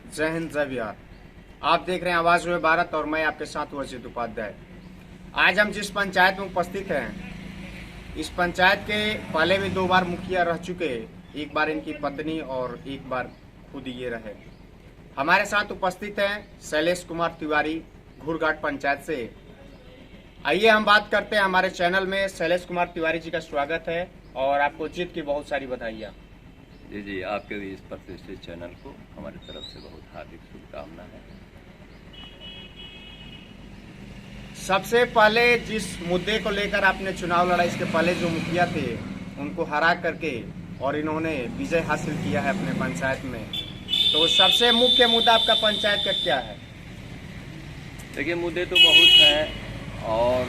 जय हिंद जय बिहार। आप देख रहे हैं आवाज में भारत और मैं आपके साथ वर्षित उपाध्याय। आज हम जिस पंचायत में उपस्थित हैं, इस पंचायत के पहले भी 2 बार मुखिया रह चुके, एक बार इनकी पत्नी और एक बार खुद ये रहे। हमारे साथ उपस्थित हैं शैलेश कुमार तिवारी, घुरघाट पंचायत से। आइए हम बात करते हैं हमारे चैनल में। शैलेश कुमार तिवारी जी का स्वागत है और आपको जीत की बहुत सारी बधाइयाँ। जी, आपके भी इस प्रतिष्ठित चैनल को हमारी तरफ से बहुत हार्दिक शुभकामना है। सबसे पहले जिस मुद्दे को लेकर आपने चुनाव लड़ा, इसके पहले जो मुखिया थे उनको हरा करके और इन्होंने विजय हासिल किया है अपने पंचायत में, तो सबसे मुख्य मुद्दा आपका पंचायत का क्या है? देखिए, मुद्दे तो बहुत हैं और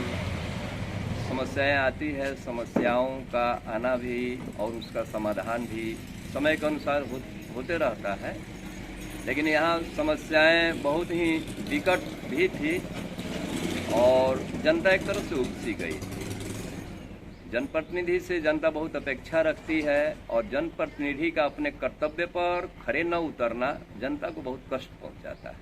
समस्याएं आती है। समस्याओं का आना भी और उसका समाधान भी समय के अनुसार होते रहता है, लेकिन यहाँ समस्याएं बहुत ही विकट भी थी और जनता एक तरफ से उपसी गई थी। जनप्रतिनिधि से जनता बहुत अपेक्षा रखती है और जनप्रतिनिधि का अपने कर्तव्य पर खरे न उतरना जनता को बहुत कष्ट पहुंचाता है।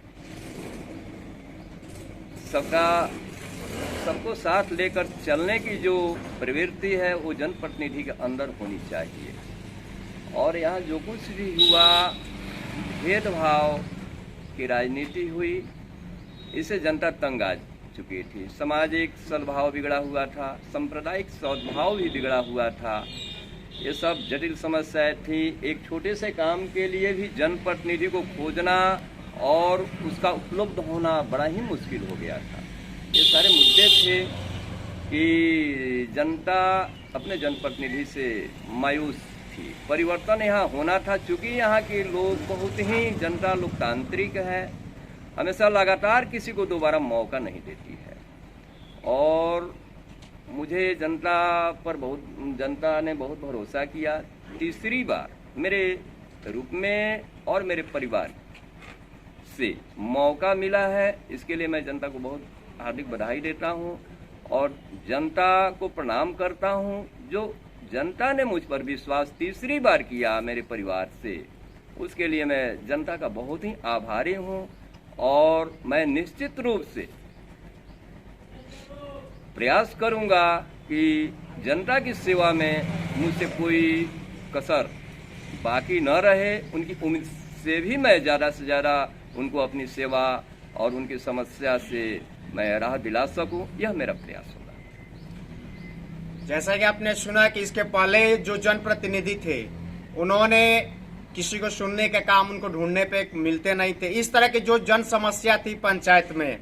सबको साथ लेकर चलने की जो प्रवृत्ति है वो जनप्रतिनिधि के अंदर होनी चाहिए। और यहाँ जो कुछ भी हुआ, भेदभाव की राजनीति हुई, इससे जनता तंग आ चुकी थी। सामाजिक सद्भाव बिगड़ा हुआ था, सांप्रदायिक सद्भाव भी बिगड़ा हुआ था। ये सब जटिल समस्याएं थी। एक छोटे से काम के लिए भी जनप्रतिनिधि को खोजना और उसका उपलब्ध होना बड़ा ही मुश्किल हो गया था। ये सारे मुद्दे थे कि जनता अपने जनप्रतिनिधि से मायूस थी। परिवर्तन यहाँ होना था, चूँकि यहाँ के लोग बहुत ही जनता लोकतांत्रिक है, हमेशा लगातार किसी को दोबारा मौका नहीं देती है। और मुझे जनता ने बहुत भरोसा किया। तीसरी बार मेरे रूप में और मेरे परिवार से मौका मिला है, इसके लिए मैं जनता को बहुत हार्दिक बधाई देता हूं और जनता को प्रणाम करता हूं। जो जनता ने मुझ पर विश्वास तीसरी बार किया मेरे परिवार से, उसके लिए मैं जनता का बहुत ही आभारी हूं और मैं निश्चित रूप से प्रयास करूंगा कि जनता की सेवा में मुझसे कोई कसर बाकी न रहे। उनकी उम्मीद से भी मैं ज़्यादा से ज़्यादा उनको अपनी सेवा और उनकी समस्या से मैं राहत दिला सकूं, यह मेरा प्रयास होगा। जैसा कि आपने सुना कि इसके पहले जो जनप्रतिनिधि थे उन्होंने किसी को सुनने के काम उनको ढूंढने पे मिलते नहीं थे। इस तरह की जो जन समस्या थी पंचायत में,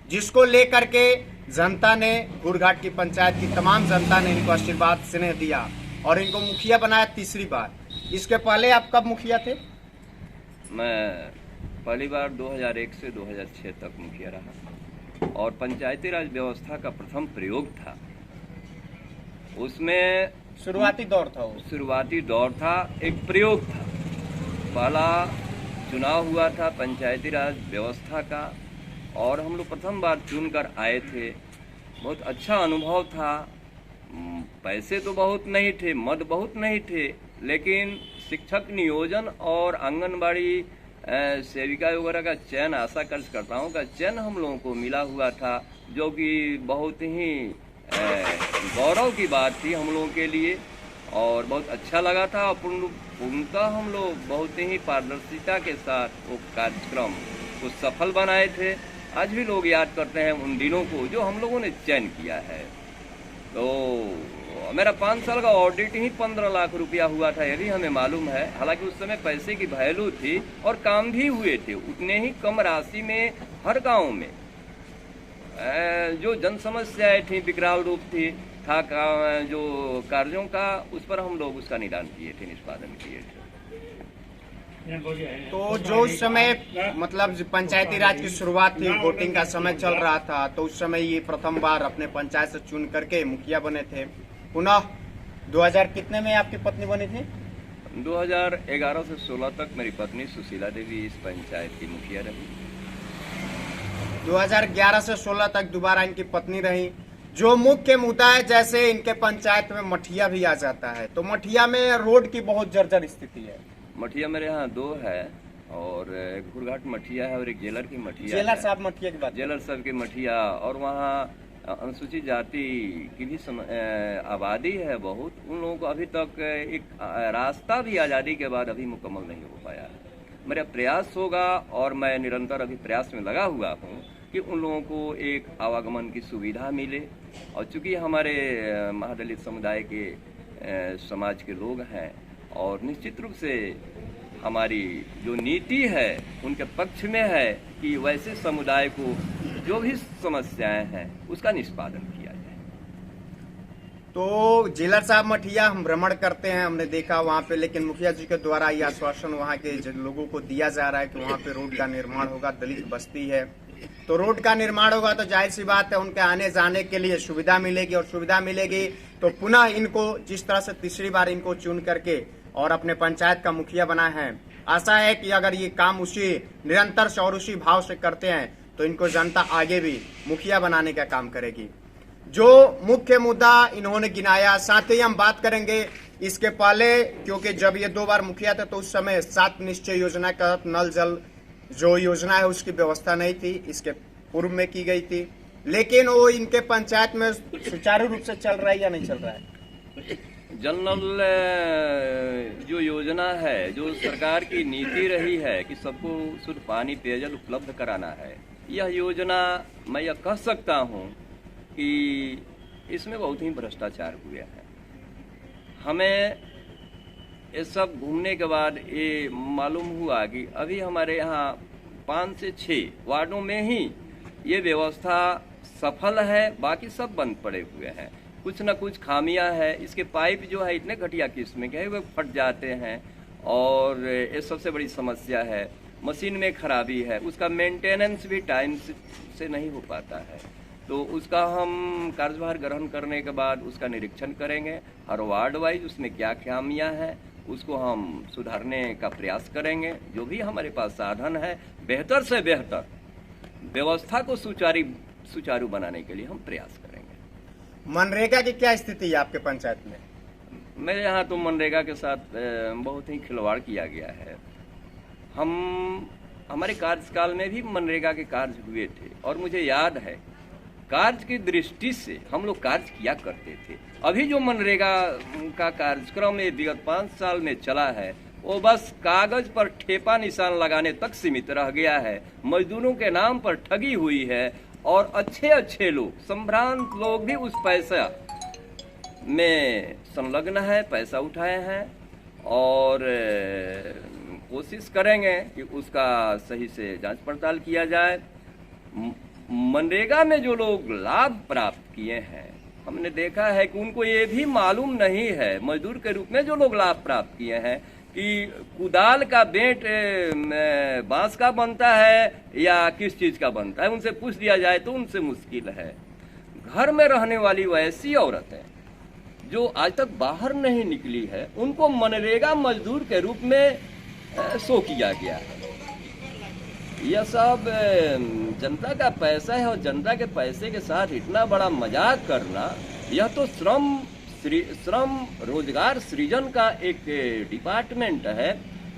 जिसको लेकर के जनता ने, घुरघाट की पंचायत की तमाम जनता ने इनको आशीर्वाद स्नेह दिया और इनको मुखिया बनाया तीसरी बार। इसके पहले आप कब मुखिया थे? मैं पहली बार 2001 से 2006 तक मुखिया रहा और पंचायती राज व्यवस्था का प्रथम प्रयोग था। उसमें शुरुआती दौर था, एक प्रयोग था। पहला चुनाव हुआ था पंचायती राज व्यवस्था का और हम लोग प्रथम बार चुनकर आए थे। बहुत अच्छा अनुभव था। पैसे तो बहुत नहीं थे, मद बहुत नहीं थे, लेकिन शिक्षक नियोजन और आंगनबाड़ी सेविका वगैरह का चयन, आशा कार्यकर्ताओं का चयन हम लोगों को मिला हुआ था, जो कि बहुत ही गौरव की बात थी हम लोगों के लिए और बहुत अच्छा लगा था। पूर्णतः हम लोग बहुत ही पारदर्शिता के साथ वो कार्यक्रम को सफल बनाए थे। आज भी लोग याद करते हैं उन दिनों को जो हम लोगों ने चयन किया है। तो मेरा 5 साल का ऑडिट ही 15 लाख रुपया हुआ था, ये भी हमें मालूम है। हालांकि उस समय पैसे की वैल्यू थी और काम भी हुए थे उतने ही कम राशि में। हर गांव में जो जन समस्याएं थी, विकराल रूप था जो कार्यों का, उस पर हम लोग उसका निदान किए थे, निष्पादन किए थे। तो जो उस समय मतलब पंचायती राज की शुरुआत थी, वोटिंग का समय चल रहा था, तो उस समय ये प्रथम बार अपने पंचायत से चुन करके मुखिया बने थे। पुनः 2000 कितने में आपकी पत्नी बनी थी? 2011 से 16 तक मेरी पत्नी सुशीला देवी इस पंचायत की मुखिया रही। 2011 से 16 तक दोबारा इनकी पत्नी रही। जो मुख्य मुद्दा है, जैसे इनके पंचायत में मठिया भी आ जाता है, तो मठिया में रोड की बहुत जर्जर स्थिति है। मठिया मेरे यहाँ 2 है और घुरघाट मठिया है और एक जेलर की मठिया जेलर है। साहब मठिया की बात। जेलर साहब की मठिया, और वहाँ अनुसूचित जाति की भी आबादी है बहुत। उन लोगों को अभी तक एक रास्ता भी आज़ादी के बाद अभी मुकम्मल नहीं हो पाया है। मेरा प्रयास होगा और मैं निरंतर अभी प्रयास में लगा हुआ हूँ कि उन लोगों को एक आवागमन की सुविधा मिले। और चूँकि हमारे महादलित समुदाय के समाज के लोग हैं, और निश्चित रूप से हमारी जो नीति है उनके पक्ष में है कि वैसे समुदाय को जो भी समस्याएं हैं उसका निष्पादन किया जाए। तो जेलर साहब मठिया हम भ्रमण करते हैं, हमने देखा वहाँ पे, लेकिन मुखिया जी के द्वारा यह आश्वासन वहाँ के लोगों को दिया जा रहा है कि वहाँ पे रोड का निर्माण होगा। दलित बस्ती है तो रोड का निर्माण होगा तो जाहिर सी बात है उनके आने जाने के लिए सुविधा मिलेगी, और सुविधा मिलेगी तो पुनः इनको जिस तरह से तीसरी बार इनको चुन करके और अपने पंचायत का मुखिया बना है, आशा है कि अगर ये काम उसी निरंतर से और उसी भाव से करते हैं तो इनको जनता आगे भी मुखिया बनाने का काम करेगी। जो मुख्य मुद्दा इन्होंने गिनाया, साथ ही हम बात करेंगे इसके पहले, क्योंकि जब ये 2 बार मुखिया थे तो उस समय 7 निश्चय योजना का नल जल जो योजना है उसकी व्यवस्था नहीं थी, इसके पूर्व में की गई थी, लेकिन वो इनके पंचायत में सुचारू रूप से चल रहा है या नहीं चल रहा है? जल नल जो योजना है, जो सरकार की नीति रही है कि सबको शुद्ध पानी पेयजल उपलब्ध कराना है, यह योजना मैं यह कह सकता हूँ कि इसमें बहुत ही भ्रष्टाचार हुए हैं। हमें ये सब घूमने के बाद ये मालूम हुआ कि अभी हमारे यहाँ 5 से 6 वार्डों में ही ये व्यवस्था सफल है, बाकी सब बंद पड़े हुए हैं। कुछ न कुछ खामियां है। इसके पाइप जो है इतने घटिया किस्म के हैं वो फट जाते हैं, और ये सबसे बड़ी समस्या है। मशीन में खराबी है, उसका मेंटेनेंस भी टाइम से नहीं हो पाता है। तो उसका हम कार्यभार ग्रहण करने के बाद उसका निरीक्षण करेंगे, हर वार्ड वाइज उसमें क्या खामियां हैं उसको हम सुधारने का प्रयास करेंगे। जो भी हमारे पास साधन है, बेहतर से बेहतर व्यवस्था को सुचारू बनाने के लिए हम प्रयास करेंगे। मनरेगा की क्या स्थिति है आपके पंचायत में? मेरे यहाँ तो मनरेगा के साथ बहुत ही खिलवाड़ किया गया है। हमारे कार्यकाल में भी मनरेगा के कार्य हुए थे, और मुझे याद है कार्य की दृष्टि से हम लोग कार्य किया करते थे। अभी जो मनरेगा का कार्यक्रम विगत 5 साल में चला है वो बस कागज पर ठेपा निशान लगाने तक सीमित रह गया है। मजदूरों के नाम पर ठगी हुई है, और अच्छे लोग, संभ्रांत लोग भी उस पैसा में संलग्न है, पैसा उठाए हैं, और कोशिश करेंगे कि उसका सही से जांच पड़ताल किया जाए। मनरेगा में जो लोग लाभ प्राप्त किए हैं, हमने देखा है कि उनको ये भी मालूम नहीं है, मजदूर के रूप में जो लोग लाभ प्राप्त किए हैं, कि कुदाल का बेंट बांस का बनता है या किस चीज का बनता है। उनसे पूछ दिया जाए तो उनसे मुश्किल है। घर में रहने वाली वैसी औरतें जो आज तक बाहर नहीं निकली है, उनको मनरेगा मजदूर के रूप में शो किया गया है। यह सब जनता का पैसा है, और जनता के पैसे के साथ इतना बड़ा मजाक करना, यह तो श्रम रोजगार सृजन का एक डिपार्टमेंट है।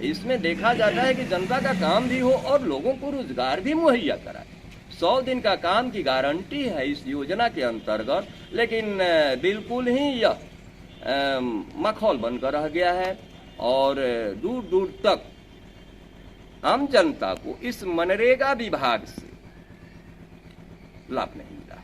इसमें देखा जाता है कि जनता का काम भी हो और लोगों को रोजगार भी मुहैया कराए। 100 दिन का काम की गारंटी है इस योजना के अंतर्गत, लेकिन बिल्कुल ही यह मखौल बनकर रह गया है, और दूर दूर तक आम जनता को इस मनरेगा विभाग से लाभ नहीं मिला।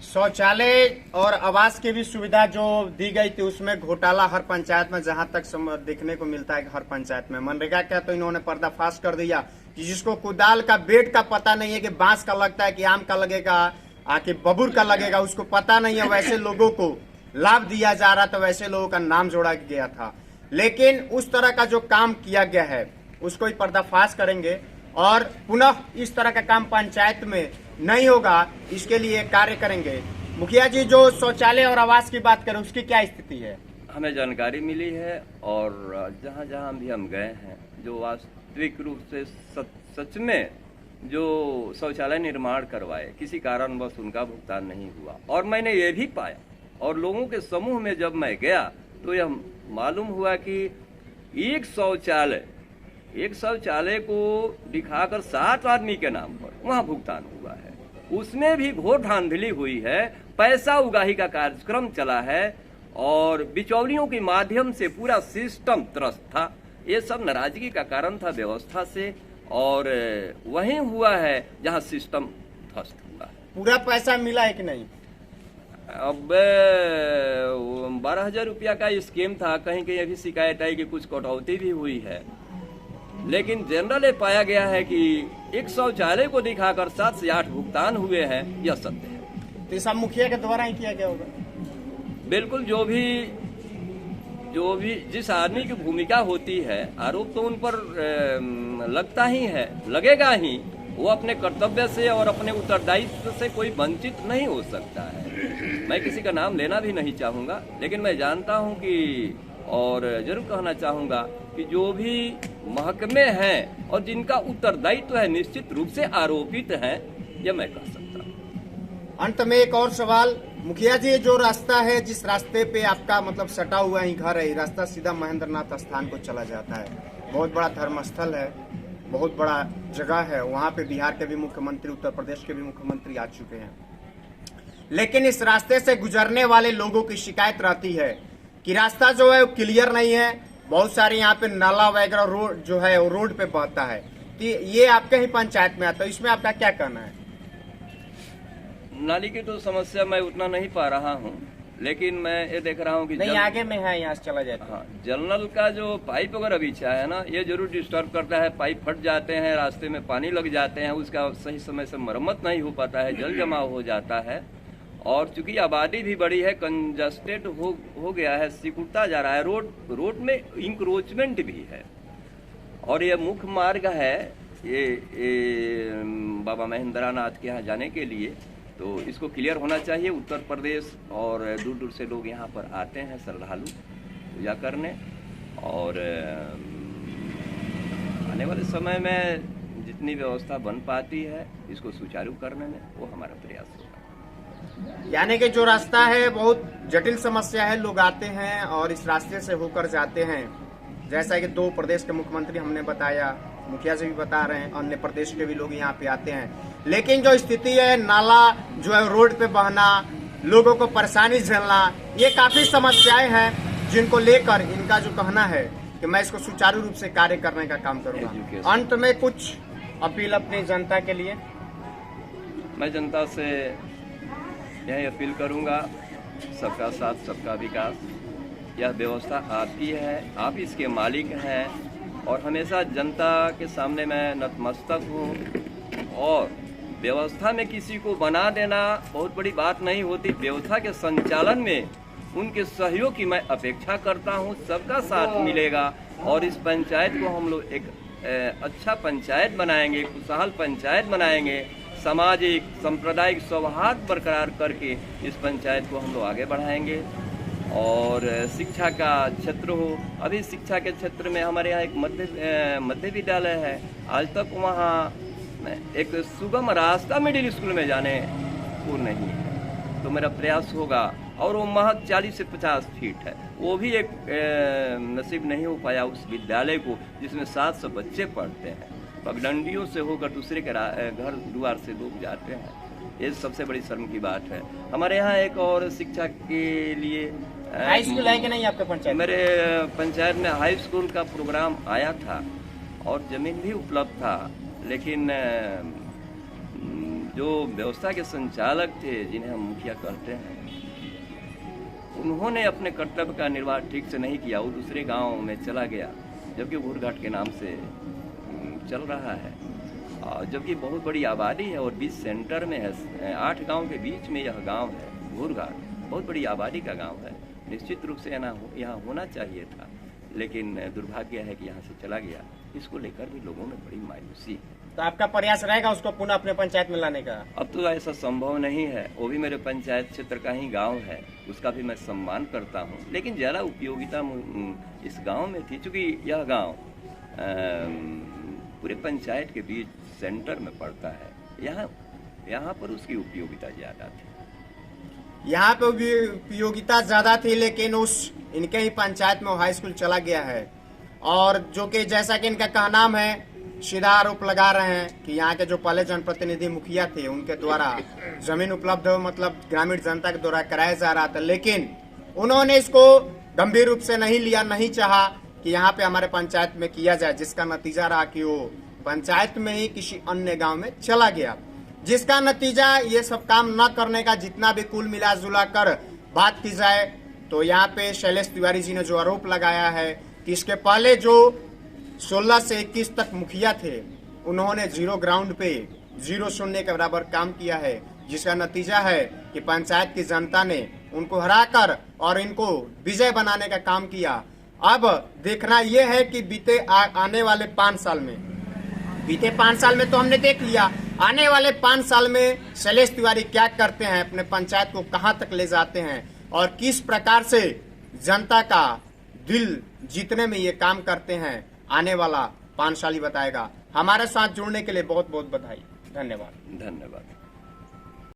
शौचालय और आवास की भी सुविधा जो दी गई थी उसमें घोटाला हर पंचायत में जहां तक देखने को मिलता है कि हर पंचायत में मनरेगा क्या तो इन्होंने पर्दाफाश कर दिया कि जिसको कुदाल का बेड का पता नहीं है कि बांस का लगता है कि आम का लगेगा कि बबूर का लगेगा, उसको पता नहीं है, वैसे लोगों को लाभ दिया जा रहा था, वैसे लोगों का नाम जोड़ा गया था। लेकिन उस तरह का जो काम किया गया है उसको ही पर्दाफाश करेंगे, और पुनः इस तरह का काम पंचायत में नहीं होगा, इसके लिए कार्य करेंगे। मुखिया जी, जो शौचालय और आवास की बात करें उसकी क्या स्थिति है? हमें जानकारी मिली है, और जहाँ जहाँ भी हम गए हैं, जो वास्तविक रूप से सच में जो शौचालय निर्माण करवाए, किसी कारणवश उनका भुगतान नहीं हुआ। और मैंने ये भी पाया, और लोगों के समूह में जब मैं गया तो यह मालूम हुआ कि एक शौचालय एक शौचालय को दिखाकर 7 आदमी के नाम पर वहां भुगतान हुआ है, उसमें भी घोर धांधली हुई है, पैसा उगाही का कार्यक्रम चला है और बिचौलियों के माध्यम से पूरा सिस्टम त्रस्त था। ये सब नाराजगी का कारण था व्यवस्था से, और वहीं हुआ है जहां सिस्टम ध्वस्त हुआ है। पूरा पैसा मिला है कि नहीं? अब 12,000 रुपया का स्कीम था, कहीं कहीं अभी शिकायत आई कि कुछ कटौती भी हुई है, लेकिन जनरल ये पाया गया है कि एक शौचालय को दिखाकर 7 से 8 भुगतान हुए हैं, यह सत्य है। तो ये सब मुखिया के द्वारा ही किया गया होगा? बिल्कुल, जो भी जिस आदमी की भूमिका होती है, आरोप तो उन पर लगता ही है, लगेगा ही। वो अपने कर्तव्य से और अपने उत्तरदायित्व से कोई वंचित नहीं हो सकता है। मैं किसी का नाम लेना भी नहीं चाहूँगा, लेकिन मैं जानता हूँ कि, और जरूर कहना चाहूँगा कि जो भी महकमे हैं और जिनका उत्तरदायित्व है, निश्चित रूप से आरोपित हैं, यह मैं कह सकता हूँ। अंत में एक और सवाल, मुखिया जी, जो रास्ता है, जिस रास्ते पे आपका मतलब सटा हुआ ही घर है, ये रास्ता सीधा महेंद्रनाथ स्थान को चला जाता है। बहुत बड़ा धर्मस्थल है, बहुत बड़ा जगह है, वहाँ पे बिहार के भी मुख्यमंत्री, उत्तर प्रदेश के भी मुख्यमंत्री आ चुके हैं। लेकिन इस रास्ते से गुजरने वाले लोगों की शिकायत रहती है कि रास्ता जो है वो क्लियर नहीं है, बहुत सारे यहाँ पे नाला वगैरह रोड जो है वो रोड पे बहता है। तो ये आपके ही पंचायत में आता है, इसमें आपका क्या कहना है? नाली की तो समस्या मैं उतना नहीं पा रहा हूँ, लेकिन मैं ये देख रहा हूँ कि नहीं, आगे में है, यहाँ से चला जाता है। हाँ, जलनल का जो पाइप वगैरह बिछा है ना, ये जरूर डिस्टर्ब करता है। पाइप फट जाते हैं, रास्ते में पानी लग जाते हैं, उसका सही समय से मरम्मत नहीं हो पाता है, जल जमाव हो जाता है। और चूंकि आबादी भी बड़ी है, कंजस्टेड हो गया है, सिकुड़ता जा रहा है, रोड में इंक्रोचमेंट भी है। और ये मुख्य मार्ग है ये बाबा महेंद्रनाथ के यहाँ जाने के लिए, तो इसको क्लियर होना चाहिए। उत्तर प्रदेश और दूर दूर से लोग यहाँ पर आते हैं श्रद्धालु पूजा करने, और आने वाले समय में जितनी व्यवस्था बन पाती है इसको सुचारू करने में वो हमारा प्रयास होगा। यानी कि जो रास्ता है बहुत जटिल समस्या है, लोग आते हैं और इस रास्ते से होकर जाते हैं। जैसा कि 2 प्रदेश के मुख्यमंत्री हमने बताया, मुखिया जी भी बता रहे हैं, अन्य प्रदेश के भी लोग यहाँ पे आते हैं। लेकिन जो स्थिति है, नाला जो है रोड पे बहना, लोगों को परेशानी झेलना, ये काफी समस्याएं हैं जिनको लेकर इनका जो कहना है कि मैं इसको सुचारू रूप से कार्य करने का काम करूंगा। अंत में कुछ अपील अपनी जनता के लिए? मैं जनता से यही अपील करूंगा, सबका साथ सबका विकास। यह व्यवस्था आपकी है, आप इसके मालिक हैं, और हमेशा जनता के सामने मैं नतमस्तक हूँ। और व्यवस्था में किसी को बना देना बहुत बड़ी बात नहीं होती, व्यवस्था के संचालन में उनके सहयोग की मैं अपेक्षा करता हूँ। सबका साथ मिलेगा और इस पंचायत को हम लोग एक अच्छा पंचायत बनाएंगे, खुशहाल पंचायत बनाएंगे, सामाजिक सांप्रदायिक सौहार्द बरकरार करके इस पंचायत को हम लोग आगे बढ़ाएंगे। और शिक्षा का क्षेत्र हो, अभी शिक्षा के क्षेत्र में हमारे यहाँ एक मध्य विद्यालय है, आज तक वहाँ एक सुगम रास्ता मिडिल स्कूल में जाने को नहीं है। तो मेरा प्रयास होगा, और वो महज 40 से 50 फीट है, वो भी एक नसीब नहीं हो पाया उस विद्यालय को जिसमें 700 बच्चे पढ़ते हैं। पगडंडियों से होकर दूसरे के घर द्वार से लोग जाते हैं, ये सबसे बड़ी शर्म की बात है। हमारे यहाँ एक और शिक्षा के लिए हाई स्कूल है कि नहीं आपके पंचायत? मेरे पंचायत में हाई स्कूल का प्रोग्राम आया था और जमीन भी उपलब्ध था, लेकिन जो व्यवस्था के संचालक थे, जिन्हें हम मुखिया कहते हैं, उन्होंने अपने कर्तव्य का निर्वाह ठीक से नहीं किया। वो दूसरे गांव में चला गया, जबकि घूरघाट के नाम से चल रहा है, जबकि बहुत बड़ी आबादी है और बीच सेंटर में है। 8 गांव के बीच में यह गांव है घूरघाट, बहुत बड़ी आबादी का गांव है। निश्चित रूप से यहाँ होना चाहिए था, लेकिन दुर्भाग्य है कि यहाँ से चला गया। इसको लेकर भी लोगों में बड़ी मायूसी है। तो आपका प्रयास रहेगा उसको पुनः अपने पंचायत में लाने का? अब तो ऐसा संभव नहीं है, वो भी मेरे पंचायत क्षेत्र का ही गांव है, उसका भी मैं सम्मान करता हूँ, लेकिन ज़्यादा उपयोगिता इस गांव में थी, चूँकि यह गांव पूरे पंचायत के बीच सेंटर में पड़ता है। यहाँ पर उसकी उपयोगिता ज़्यादा थी। यहाँ पे भी उपयोगिता ज्यादा थी, लेकिन उस इनके ही पंचायत में हाई स्कूल चला गया है। और जो कि जैसा कि इनका कहना है, सीधा आरोप लगा रहे हैं कि यहाँ के जो पहले जनप्रतिनिधि मुखिया थे उनके द्वारा जमीन उपलब्ध मतलब ग्रामीण जनता के द्वारा कराया जा रहा था, लेकिन उन्होंने इसको गंभीर रूप से नहीं लिया, नहीं चाहा कि यहाँ पे हमारे पंचायत में किया जाए, जिसका नतीजा रहा कि वो पंचायत में ही किसी अन्य गांव में चला गया, जिसका नतीजा ये सब काम न करने का जितना भी कुल मिला जुला कर बात की जाए तो यहाँ पे शैलेश तिवारी जी ने जो आरोप लगाया है कि इसके पहले जो 16 से 21 तक मुखिया थे उन्होंने जीरो ग्राउंड पे जीरो शून्य के बराबर काम किया है, जिसका नतीजा है कि पंचायत की जनता ने उनको हराकर और इनको विजय बनाने का काम किया। अब देखना यह है कि आने वाले 5 साल में, बीते 5 साल में तो हमने देख लिया, आने वाले 5 साल में शैलेश तिवारी क्या करते हैं, अपने पंचायत को कहां तक ले जाते हैं और किस प्रकार से जनता का दिल जीतने में ये काम करते हैं, आने वाला 5 साल ही बताएगा। हमारे साथ जुड़ने के लिए बहुत बहुत बधाई, धन्यवाद। धन्यवाद।